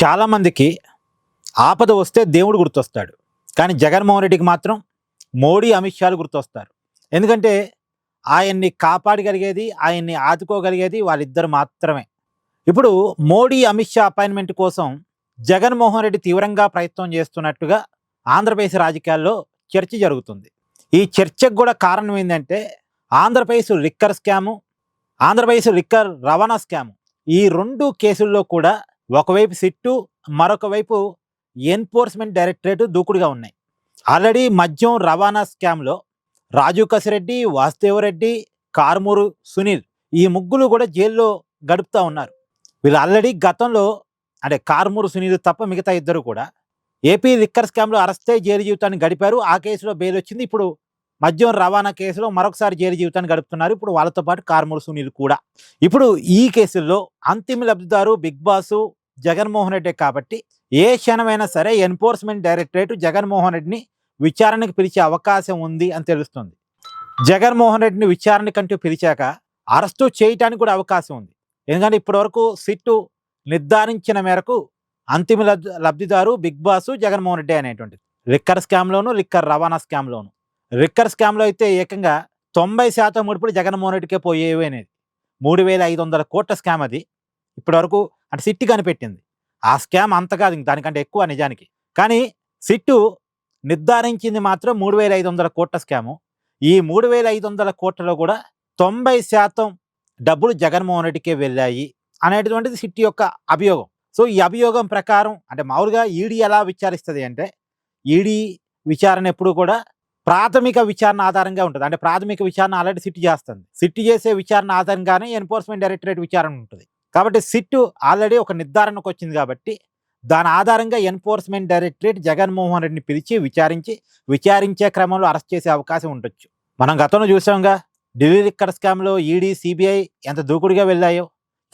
చాలామందికి ఆపద వస్తే దేవుడు గుర్తొస్తాడు. కానీ జగన్మోహన్ రెడ్డికి మాత్రం మోడీ, అమిత్ షాలు గుర్తొస్తారు. ఎందుకంటే ఆయన్ని కాపాడగలిగేది, ఆయన్ని ఆదుకోగలిగేది వాళ్ళిద్దరు మాత్రమే. ఇప్పుడు మోడీ, అమిత్ షా అపాయింట్మెంట్ కోసం జగన్మోహన్ రెడ్డి తీవ్రంగా ప్రయత్నం చేస్తున్నట్టుగా ఆంధ్రప్రదేశ్ రాజకీయాల్లో చర్చ జరుగుతుంది. ఈ చర్చకు కూడా కారణం ఏంటంటే Andhra Pradesh liquor scam, Andhra Pradesh liquor రవాణా స్కాము. ఈ 2 కేసుల్లో కూడా ఒకవైపు సిట్టు, మరొక వైపు ఎన్ఫోర్స్మెంట్ డైరెక్టరేట్ దూకుడుగా ఉన్నాయి. ఆల్రెడీ మద్యం రవాణా స్కామ్లో రాజీవ్ కసిరెడ్డి, వాసుదేవరెడ్డి, కారుమూరు సునీల్ ఈ ముగ్గురు కూడా జైల్లో గడుపుతూ ఉన్నారు. వీళ్ళు ఆల్రెడీ గతంలో అంటే కారుమూరు సునీల్ తప్ప మిగతా ఇద్దరు కూడా ఏపీ లిక్కర్ స్కామ్లో అరెస్ట్ అయి జైలు జీవితాన్ని గడిపారు. ఆ కేసులో బెయిల్ వచ్చింది. ఇప్పుడు మద్యం రవాణా కేసులో మరొకసారి జైలు జీవితాన్ని గడుపుతున్నారు. ఇప్పుడు వాళ్ళతో పాటు కారుమూరు సునీల్ కూడా. ఇప్పుడు ఈ కేసుల్లో అంతిమ లబ్ధిదారు బిగ్ బాసు జగన్మోహన్ రెడ్డి కాబట్టి ఏ క్షణమైనా సరే ఎన్ఫోర్స్మెంట్ డైరెక్టరేట్ జగన్మోహన్ రెడ్డిని విచారణకు పిలిచే అవకాశం ఉంది అని తెలుస్తుంది. జగన్మోహన్ రెడ్డిని విచారణకంటూ పిలిచాక అరెస్టు చేయటానికి కూడా అవకాశం ఉంది. ఎందుకంటే ఇప్పటివరకు సిట్టు నిర్ధారించిన మేరకు అంతిమ లబ్ధిదారు బిగ్ బాసు జగన్మోహన్ రెడ్డి అనేటువంటిది. లిక్కర్ స్కామ్లోను, లిక్కర్ రవాణా స్కామ్లోను. లిక్కర్ స్కామ్లో అయితే ఏకంగా 90% ముడుపులు జగన్మోహన్ రెడ్డికే పోయేవి అనేది. 3,500 కోట్ల స్కామ్ అది. ఇప్పటివరకు అంటే సిట్టు కనిపెట్టింది. ఆ స్కామ్ అంత కాదు, దానికంటే ఎక్కువ నిజానికి. కానీ సిట్టు నిర్ధారించింది మాత్రం 3,500 కోట్ల స్కాము. ఈ 3,500 కోట్లలో కూడా 90% డబ్బులు జగన్మోహన్ రెడ్డికే వెళ్ళాయి అనేటువంటిది సిట్టు యొక్క అభియోగం. సో ఈ అభియోగం ప్రకారం అంటే మామూలుగా ఈడీ ఎలా విచారిస్తుంది అంటే, ఈడీ విచారణ ఎప్పుడు కూడా ప్రాథమిక విచారణ ఆధారంగా ఉంటుంది. అంటే ప్రాథమిక విచారణ ఆల్రెడీ సిట్టు చేస్తుంది. సిట్టు చేసే విచారణ ఆధారంగానే ఎన్ఫోర్స్మెంట్ డైరెక్టరేట్ విచారణ ఉంటుంది. కాబట్టి సిట్టు ఆల్రెడీ ఒక నిర్ధారణకు వచ్చింది కాబట్టి దాని ఆధారంగా ఎన్ఫోర్స్మెంట్ డైరెక్టరేట్ జగన్మోహన్ రెడ్డిని పిలిచి విచారించే క్రమంలో అరెస్ట్ చేసే అవకాశం ఉండొచ్చు. మనం గతంలో చూసాంగా ఢిల్లీ లిక్కర్ స్కామ్లో ఈడీ, సిబిఐ ఎంత దూకుడుగా వెళ్ళాయో.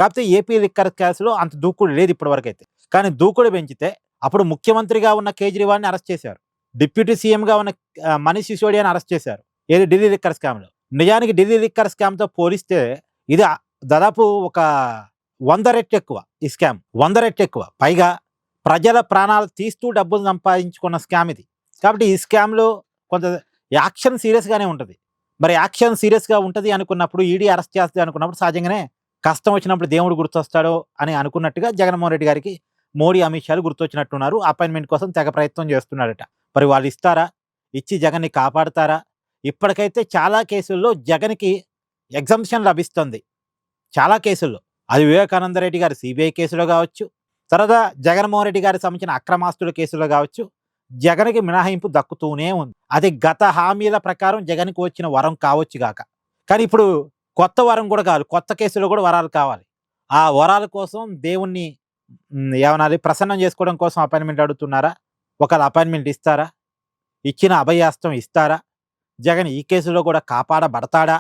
కాకపోతే ఏపీ లిక్కర్ కేసులో అంత దూకుడు లేదు ఇప్పటివరకు అయితే. కానీ దూకుడు పెంచితే అప్పుడు ముఖ్యమంత్రిగా ఉన్న కేజ్రీవాల్ని అరెస్ట్ చేశారు. డిప్యూటీ సీఎంగా ఉన్న మనీష్ సిసోడియాని అరెస్ట్ చేశారు. ఏది ఢిల్లీ లిక్కర్ స్కామ్లో. నిజానికి ఢిల్లీ లిక్కర్ స్కామ్తో పోలిస్తే ఇది దాదాపు ఒక 100 రెట్లు ఎక్కువ. ఈ స్కామ్ 100 రెట్లు ఎక్కువ. పైగా ప్రజల ప్రాణాలు తీస్తూ డబ్బులు సంపాదించుకున్న స్కామ్ ఇది. కాబట్టి ఈ స్కామ్లో కొంత యాక్షన్ సీరియస్గానే ఉంటుంది. మరి యాక్షన్ సీరియస్గా ఉంటుంది అనుకున్నప్పుడు, ఈడీ అరెస్ట్ చేస్తుంది అనుకున్నప్పుడు సహజంగానే కష్టం వచ్చినప్పుడు దేవుడు గుర్తొస్తాడో అని అనుకున్నట్టుగా జగన్మోహన్ రెడ్డి గారికి మోడీ, అమిత్ షాలు గుర్తొచ్చినట్టున్నారు. అపాయింట్మెంట్ కోసం తెగ ప్రయత్నం చేస్తున్నాడట. మరి వాళ్ళు ఇస్తారా? ఇచ్చి జగన్ని కాపాడతారా? ఇప్పటికైతే చాలా కేసుల్లో జగన్కి ఎగ్జంప్షన్ లభిస్తుంది. చాలా కేసుల్లో. అది వివేకానంద రెడ్డి గారి సిబిఐ కేసులో కావచ్చు, తర్వాత జగన్మోహన్ రెడ్డి గారికి సంబంధించిన అక్రమాస్తుల కేసులో కావచ్చు, జగన్కి మినహాయింపు దక్కుతూనే ఉంది. అది గత హామీల ప్రకారం జగన్కి వచ్చిన వరం కావచ్చు గాక. కానీ ఇప్పుడు కొత్త వరం కూడా కావాలి. కొత్త కేసులో కూడా వరాలు కావాలి. ఆ వరాల కోసం దేవుణ్ణి ఏమనాలి, ప్రసన్నం చేసుకోవడం కోసం అపాయింట్మెంట్ అడుగుతున్నారా? ఒకవేళ అపాయింట్మెంట్ ఇస్తారా? ఇచ్చిన అభయాస్తం ఇస్తారా? జగన్ ఈ కేసులో కూడా కాపాడబడతాడా?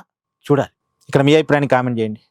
చూడాలి. ఇక్కడ మీ అభిప్రాయాన్ని కామెంట్ చేయండి.